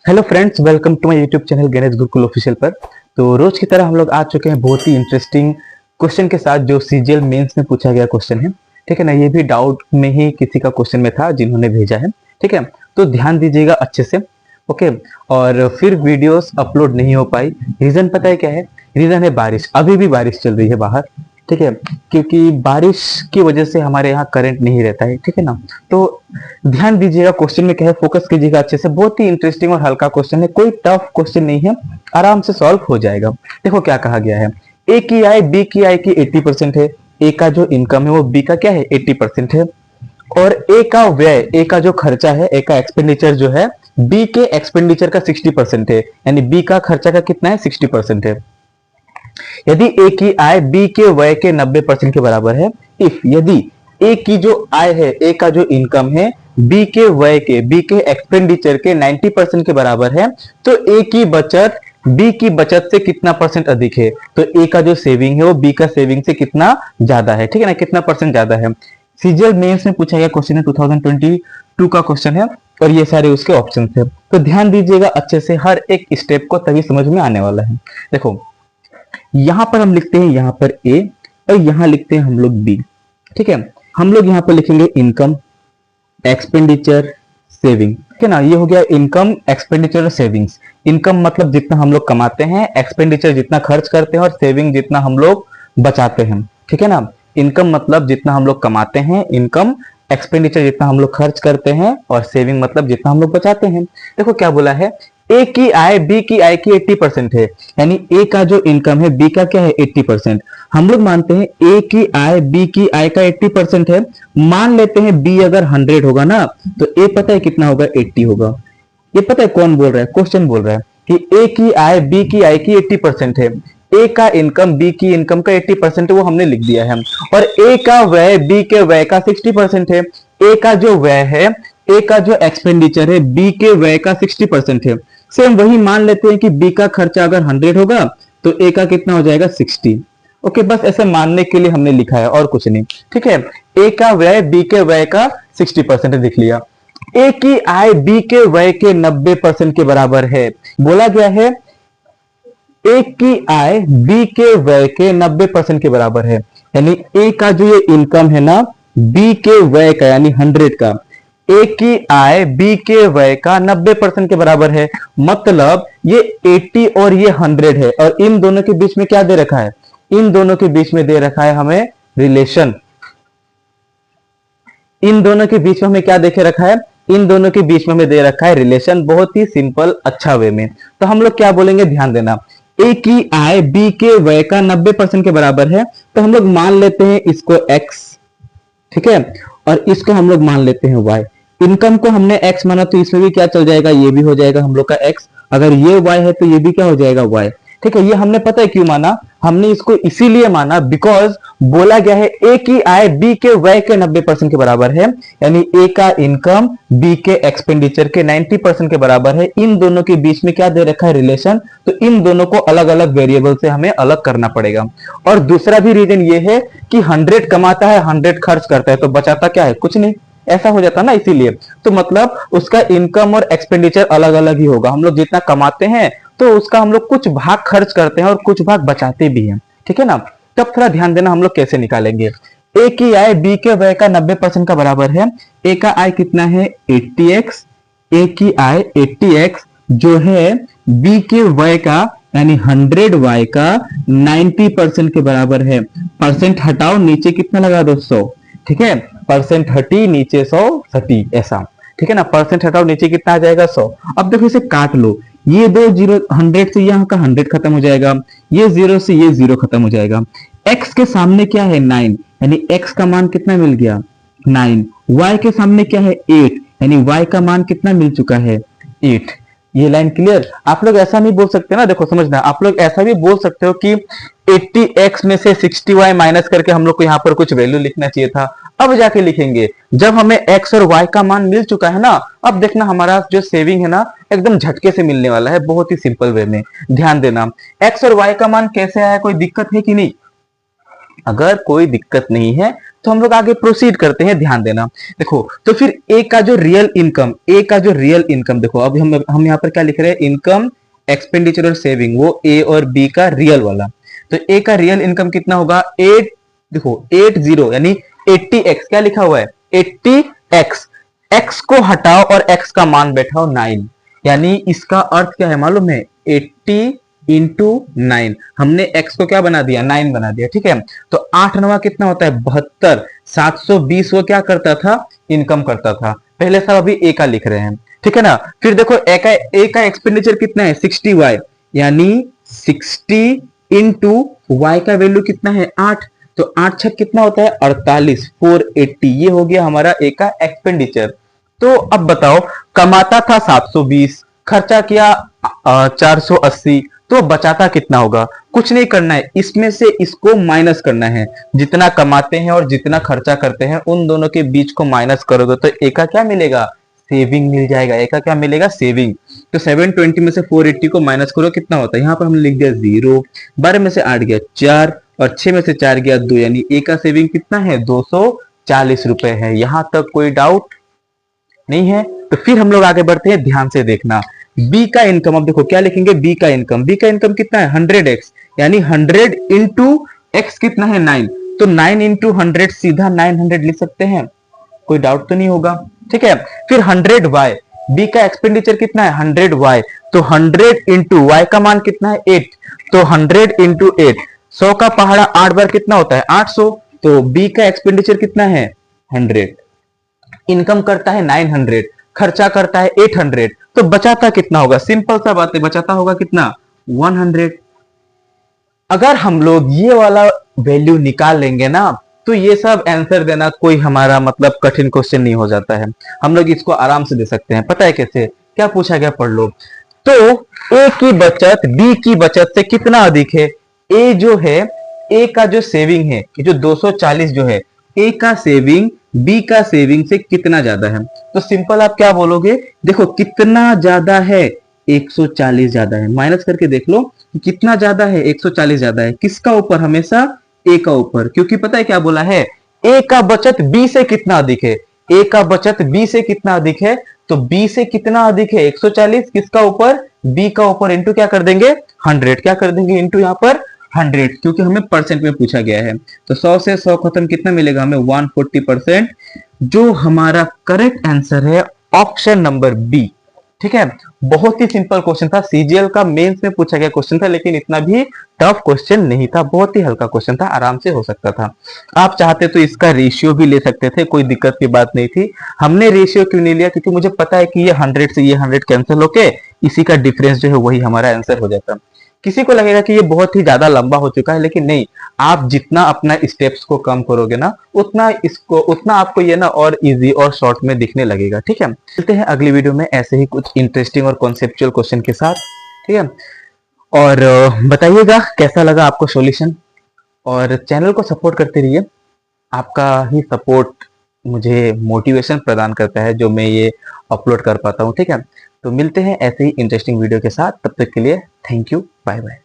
Hello friends, welcome to my YouTube channel Ganesh Gurukul official पर। तो रोज की तरह हम लोग आ चुके हैं बहुत ही इंटरेस्टिंग क्वेश्चन के साथ, जो सीजीएल मेंस में पूछा गया क्वेश्चन है। ठीक है ना, ये भी डाउट में ही किसी का क्वेश्चन में था जिन्होंने भेजा है। ठीक है, तो ध्यान दीजिएगा अच्छे से। ओके, और फिर वीडियोस अपलोड नहीं हो पाई, रीजन पता है क्या है? रीजन है बारिश। अभी भी बारिश चल रही है बाहर। ठीक है, क्योंकि बारिश की वजह से हमारे यहाँ करंट नहीं रहता है। ठीक है ना, तो ध्यान दीजिएगा क्वेश्चन में क्या है, फोकस कीजिएगा अच्छे से। बहुत ही इंटरेस्टिंग और हल्का क्वेश्चन है, कोई टफ क्वेश्चन नहीं है, आराम से सॉल्व हो जाएगा। देखो क्या कहा गया है, ए की आय बी की आय की 80% है। ए का जो इनकम है वो बी का क्या है, 80% है। और ए का व्यय, ए का जो खर्चा है, ए का एक्सपेंडिचर जो है बी के एक्सपेंडिचर का 60% है। यानी बी का खर्चा का कितना है, 60% है। यदि ए की आय बी के व्यय के 90% के बराबर है, इफ यदि ए की जो आय है, ए का जो इनकम है बी के व्यय के, बी के एक्सपेंडिचर के 90% के बराबर है, तो ए की बचत बी की बचत से कितना परसेंट अधिक है? तो ए का जो सेविंग है वो बी का सेविंग से कितना ज्यादा है। ठीक है ना, कितना परसेंट ज्यादा है। सीजीएल मेंस में पूछा गया क्वेश्चन है, 2022 का क्वेश्चन है, और ये सारे उसके ऑप्शन थे। तो ध्यान दीजिएगा अच्छे से हर एक स्टेप को, तभी समझ में आने वाला है। देखो यहां पर हम लिखते हैं, यहां पर ए, और यहां लिखते हैं हम लोग बी। ठीक है, हम लोग यहां पर लिखेंगे इनकम, एक्सपेंडिचर, सेविंग। ठीक है ना, ये हो गया इनकम, एक्सपेंडिचर और सेविंग्स। इनकम मतलब जितना हम लोग कमाते हैं, एक्सपेंडिचर जितना खर्च करते हैं, और सेविंग जितना हम लोग बचाते हैं। ठीक है ना, इनकम मतलब जितना हम लोग कमाते हैं, इनकम, एक्सपेंडिचर जितना हम लोग खर्च करते हैं, और सेविंग मतलब जितना हम लोग बचाते हैं। देखो क्या बोला है, ए की आय बी की आय की 80% है। यानी ए का जो इनकम है बी का क्या है, 80%। हम लोग मानते हैं ए की आय बी की आय का 80% है। मान लेते हैं बी अगर 100 होगा ना, तो ए पता है कितना होगा, 80 होगा। ये पता है कौन बोल रहा है, क्वेश्चन बोल रहा है कि ए की आय बी की आय की 80% है। ए का इनकम बी की इनकम का 80% है, वो हमने लिख दिया है। और ए का व्यय बी के व्यय का 60% है। ए का जो व्यय है, ए का जो एक्सपेंडिचर है बी के व्यय का 60% है। सेम वही मान लेते हैं कि बी का खर्चा अगर 100 होगा तो ए का कितना हो जाएगा, 60। ओके, बस ऐसे मानने के लिए हमने लिखा है और कुछ नहीं। ठीक है, ए का व्यय बी के व्यय का 60% लिख लिया। ए की आय बी के व्यय के 90% के बराबर है। बोला गया है ए की आय बी के व्यय के 90% के बराबर है। यानी ए का जो ये इनकम है ना, बी के व्यय का यानी 100 का, ए की आय बी के व्यय का 90% के बराबर है। मतलब ये 80 और ये 100 है, और इन दोनों के बीच में क्या दे रखा है, इन दोनों के बीच में दे रखा है हमें रिलेशन। इन दोनों के बीच में हमें क्या देखे रखा है, इन दोनों के बीच में हमें दे रखा है रिलेशन, बहुत ही सिंपल अच्छा वे में। तो हम लोग क्या बोलेंगे, ध्यान देना। ए की आय बी के व्यय का 90% के बराबर है, तो हम लोग मान लेते हैं इसको x। ठीक है, और इसको हम लोग मान लेते हैं y। इनकम को हमने x माना, तो इसमें भी क्या चल जाएगा, ये भी हो जाएगा हम लोग का x। अगर ये y है तो ये भी क्या हो जाएगा, y। ठीक है, ये हमने पता है क्यों माना, हमने इसको इसीलिए माना बिकॉज बोला गया है ए की आय बी के व्यय के 90% के बराबर है। यानी ए का इनकम बी के एक्सपेंडिचर के 90% के बराबर है। इन दोनों के बीच में क्या दे रखा है, रिलेशन। तो इन दोनों को अलग अलग वेरिएबल से हमें अलग करना पड़ेगा। और दूसरा भी रीजन ये है कि 100 कमाता है, 100 खर्च करता है, तो बचाता क्या है, कुछ नहीं। ऐसा हो जाता ना, इसीलिए। तो मतलब उसका इनकम और एक्सपेंडिचर अलग अलग ही होगा। हम लोग जितना कमाते हैं तो उसका हम लोग कुछ भाग खर्च करते हैं और कुछ भाग बचाते भी हैं। ठीक है ना, तब थोड़ा ध्यान देना हम लोग कैसे निकालेंगे। ए की आय बी के व्यय का 90% का बराबर है। ए का आय कितना है, 80x। ए की आय 80x जो है बी के व्यय का यानी 100y का 90% के बराबर है। परसेंट हटाओ, नीचे कितना लगा दो, 100। ठीक है, परसेंट हटी, नीचे 100 सटी, ऐसा। ठीक है ना, परसेंट हटाओ, नीचे कितना आ जाएगा, 100। अब देखो इसे काट लो, ये दो जीरो, 100 से यहाँ का 100 खत्म हो जाएगा, ये 0 से ये 0 खत्म हो जाएगा। x के सामने क्या है, 9। यानी x का मान कितना मिल गया, 9। y के सामने क्या है, 8। यानी y का मान कितना मिल चुका है, 8। ये लाइन क्लियर। आप लोग ऐसा नहीं बोल सकते ना, देखो समझना, आप लोग ऐसा भी बोल सकते हो कि 80x में से 60y माइनस करके हम लोग को यहाँ पर कुछ वैल्यू लिखना चाहिए था। अब जाके लिखेंगे, जब हमें x और y का मान मिल चुका है ना, अब देखना हमारा जो सेविंग है ना एकदम झटके से मिलने वाला है, बहुत ही सिंपल वे में। ध्यान देना, x और y का मान कैसे आया, कोई दिक्कत है कि नहीं? अगर कोई दिक्कत नहीं है तो हम लोग आगे प्रोसीड करते हैं, ध्यान देना। देखो तो फिर ए का जो रियल इनकम देखो, अभी हम यहाँ पर क्या लिख रहे हैं, इनकम, एक्सपेंडिचर और सेविंग, वो ए और बी का रियल वाला। तो ए का रियल इनकम कितना होगा, 8, देखो 80 यानी 80x, क्या लिखा हुआ है 80x, x को हटाओ और x का मान बैठाओ 9, यानी इसका अर्थ क्या है मालूम है, 80 इंटू 9, हमने x को क्या बना दिया, 9 बना दिया, ठीक है। तो 8 9 कितना होता है 72, 720 वो क्या करता था, इनकम करता था। पहले सब अभी ए का लिख रहे हैं, ठीक है ना। फिर देखो ए का एक्सपेंडिचर कितना है 60y, यानी 60 इंटू वाई का वैल्यू कितना है 8, तो 8 छक कितना होता है 48, 480, ये हो गया हमारा ए का एक्सपेंडिचर। तो अब बताओ, कमाता था 720, खर्चा किया 480, तो बचाता कितना होगा, कुछ नहीं करना है, इसमें से इसको माइनस करना है, जितना कमाते हैं और जितना खर्चा करते हैं उन दोनों के बीच को माइनस करोगे तो ए का क्या मिलेगा, सेविंग मिल जाएगा। ए का क्या मिलेगा, सेविंग। तो 720 में से 480 को माइनस करो, कितना होता है, यहां पर हमने लिख दिया 0, 12 में से 8 गया 4 और 6 में से 4 गया 2, यानी ए का सेविंग कितना है 240 रुपए है। यहां तक कोई डाउट नहीं है। तो फिर हम लोग आगे बढ़ते हैं, ध्यान से देखना। बी का इनकम, अब देखो क्या लिखेंगे, बी का इनकम कितना है 100x, यानी 100 इंटू एक्स कितना है 9, तो 9 इंटू 100 सीधा 900 लिख सकते हैं, कोई डाउट तो नहीं होगा, ठीक है। फिर 100y, बी का एक्सपेंडिचर कितना है 100y, तो 100 इंटू वाई का मान कितना है 8, तो 100 इंटू 8, 100 का पहाड़ा 8 बार कितना होता है 800, तो बी का एक्सपेंडिचर कितना है 100, इनकम करता है 900, खर्चा करता है 800, तो बचाता कितना होगा, सिंपल सा बात है, बचाता होगा कितना 100। अगर हम लोग ये वाला वैल्यू निकाल लेंगे ना, तो ये सब आंसर देना कोई हमारा मतलब कठिन क्वेश्चन नहीं हो जाता है, हम लोग इसको आराम से दे सकते हैं। पता है कैसे, क्या पूछा गया पढ़ लो। तो ए की बचत बी की बचत से कितना अधिक है, ए जो है, ए का जो सेविंग है, जो 240 जो है, ए का सेविंग बी का सेविंग से कितना ज्यादा है। तो सिंपल आप क्या बोलोगे, देखो कितना ज्यादा है 140 ज्यादा है, माइनस करके देख लो कितना ज्यादा है 140 ज्यादा है, किसका ऊपर, हमेशा ए का ऊपर, क्योंकि पता है क्या बोला है, ए का बचत बी से कितना अधिक है, ए का बचत बी से कितना अधिक है, तो बी से कितना अधिक है 140, किसका ऊपर, बी का ऊपर, इंटू क्या कर देंगे 100, क्या कर देंगे इंटू यहाँ पर 100, क्योंकि हमें परसेंट में पूछा गया है। तो 100 से 100 खत्म, कितना मिलेगा हमें 140%, जो हमारा करेक्ट आंसर है ऑप्शन नंबर बी, ठीक है। बहुत ही सिंपल क्वेश्चन था, सीजीएल का मेंस में पूछा गया क्वेश्चन था, लेकिन इतना भी टफ क्वेश्चन नहीं था, बहुत ही हल्का क्वेश्चन था, आराम से हो सकता था। आप चाहते तो इसका रेशियो भी ले सकते थे, कोई दिक्कत की बात नहीं थी। हमने रेशियो क्यों नहीं लिया, क्योंकि मुझे पता है कि ये 100 से ये 100 कैंसिल होके इसी का डिफरेंस जो है वही हमारा आंसर हो जाता। किसी को लगेगा कि ये बहुत ही ज्यादा लंबा हो चुका है, लेकिन नहीं, आप जितना अपना स्टेप्स को कम करोगे ना, उतना आपको ये ना और इजी और शॉर्ट में दिखने लगेगा, ठीक है। मिलते हैं अगली वीडियो में ऐसे ही कुछ इंटरेस्टिंग और कॉन्सेप्चुअल क्वेश्चन के साथ, ठीक है। और बताइएगा कैसा लगा आपको सॉल्यूशन, और चैनल को सपोर्ट करते रहिए, आपका ही सपोर्ट मुझे मोटिवेशन प्रदान करता है जो मैं ये अपलोड कर पाता हूँ, ठीक है। तो मिलते हैं ऐसे ही इंटरेस्टिंग वीडियो के साथ, तब तक के लिए थैंक यू, बाय बाय।